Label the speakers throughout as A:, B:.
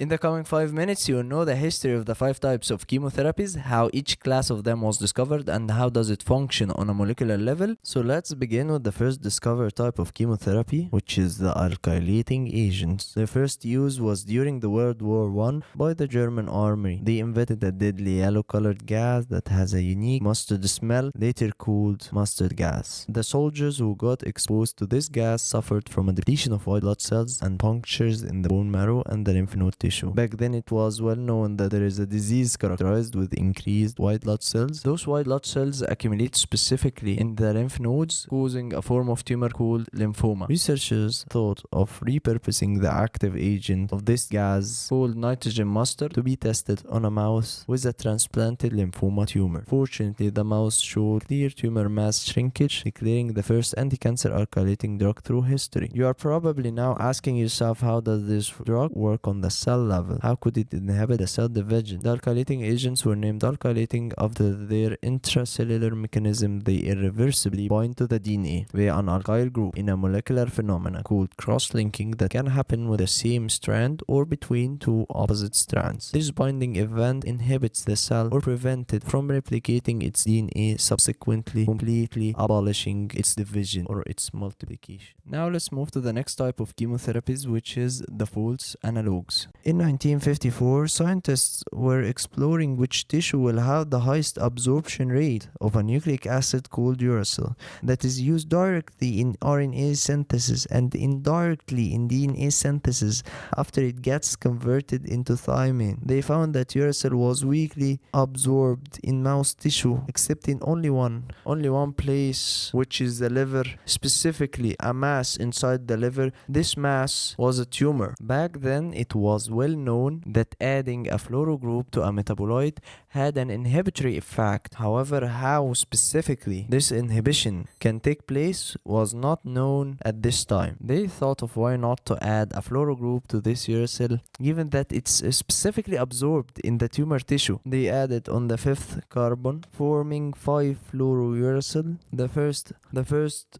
A: In the coming 5 minutes, you will know the history of the 5 types of chemotherapies, how each class of them was discovered, and how does it function on a molecular level. So let's begin with the first discovered type of chemotherapy, which is the alkylating agents. Their first use was during the World War I by the German army. They invented a deadly yellow-colored gas that has a unique mustard smell, later called mustard gas. The soldiers who got exposed to this gas suffered from a depletion of white blood cells and punctures in the bone marrow and the lymph node tissue. Back then it was well known that there is a disease characterized with increased white blood cells. Those white blood cells accumulate specifically in the lymph nodes, causing a form of tumor called lymphoma. Researchers thought of repurposing the active agent of this gas, called nitrogen mustard, to be tested on a mouse with a transplanted lymphoma tumor. Fortunately, the mouse showed clear tumor mass shrinkage, declaring the first anti-cancer alkylating drug through history. You are probably now asking yourself, how does this drug work on the cell level? How could it inhibit the cell division? The alkylating agents were named alkylating after their intracellular mechanism. They irreversibly bind to the DNA via an alkyl group in a molecular phenomenon called cross-linking that can happen with the same strand or between two opposite strands. This binding event inhibits the cell or prevents it from replicating its DNA, subsequently completely abolishing its division or its multiplication. Now let's move to the next type of chemotherapies, which is the false analogues. In 1954, scientists were exploring which tissue will have the highest absorption rate of a nucleic acid called uracil that is used directly in RNA synthesis and indirectly in DNA synthesis after it gets converted into thymine. They found that uracil was weakly absorbed in mouse tissue except in only one place, which is the liver, specifically a mass inside the liver. This mass was a tumor. Back then it was well known that adding a fluoro group to a metabolite had an inhibitory effect. However, how specifically this inhibition can take place was not known at this time. They thought of why not to add a fluoro group to this uracil, given that it's specifically absorbed in the tumor tissue. They added on the 5th carbon, forming 5-fluorouracil, the first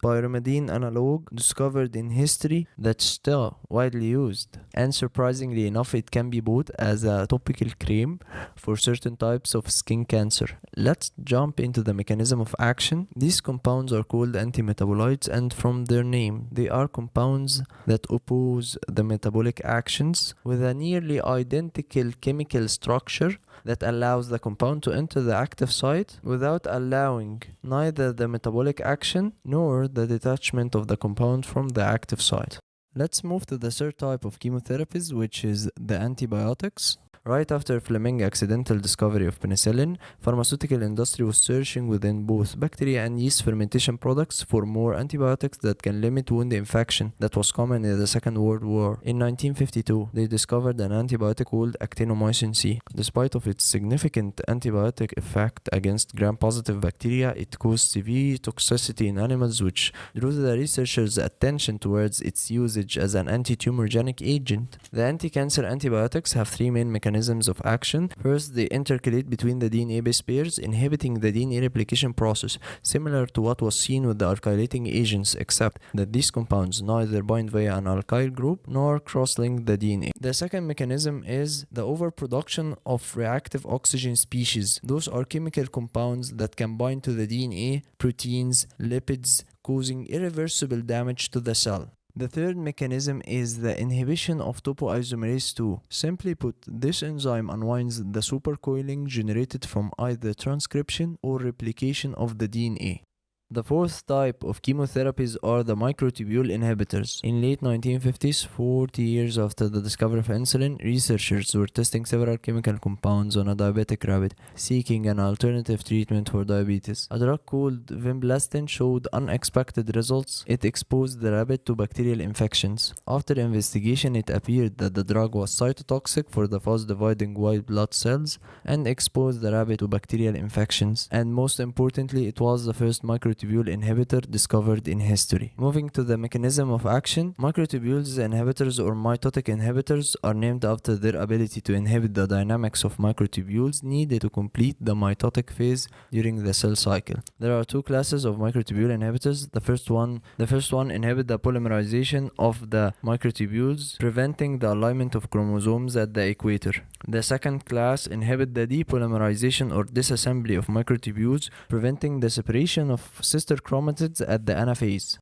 A: pyrimidine analog discovered in history that's still widely used. And surprisingly enough, it can be bought as a topical cream for certain types of skin cancer. Let's jump into the mechanism of action. These compounds are called antimetabolites, and from their name, they are compounds that oppose the metabolic actions with a nearly identical chemical structure that allows the compound to enter the active site without allowing neither the metabolic action nor the detachment of the compound from the active site. Let's move to the third type of chemotherapies, which is the antibiotics. Right after Fleming's accidental discovery of penicillin, pharmaceutical industry was searching within both bacteria and yeast fermentation products for more antibiotics that can limit wound infection that was common in the Second World War. In 1952, they discovered an antibiotic called actinomycin C. Despite of its significant antibiotic effect against gram-positive bacteria, it caused severe toxicity in animals, which drew the researchers' attention towards its usage as an anti-tumorigenic agent. The anti-cancer antibiotics have three main mechanisms of action. First, they intercalate between the DNA base pairs, inhibiting the DNA replication process, similar to what was seen with the alkylating agents, except that these compounds neither bind via an alkyl group nor cross-link the DNA. The second mechanism is the overproduction of reactive oxygen species. Those are chemical compounds that can bind to the DNA, proteins, lipids, causing irreversible damage to the cell. The third mechanism is the inhibition of topoisomerase II. Simply put, this enzyme unwinds the supercoiling generated from either transcription or replication of the DNA. The fourth type of chemotherapies are the microtubule inhibitors. In late 1950s, 40 years after the discovery of insulin, researchers were testing several chemical compounds on a diabetic rabbit, seeking an alternative treatment for diabetes. A drug called vinblastine showed unexpected results. It exposed the rabbit to bacterial infections. After investigation, it appeared that the drug was cytotoxic for the fast-dividing white blood cells and exposed the rabbit to bacterial infections. And most importantly, it was the first microtubule microtubule inhibitor discovered in history. Moving to the mechanism of action, microtubules inhibitors or mitotic inhibitors are named after their ability to inhibit the dynamics of microtubules needed to complete the mitotic phase during the cell cycle. There are two classes of microtubule inhibitors. The first one inhibit the polymerization of the microtubules, preventing the alignment of chromosomes at the equator. The second class inhibit the depolymerization or disassembly of microtubules, preventing the separation of sister chromatids at the anaphase.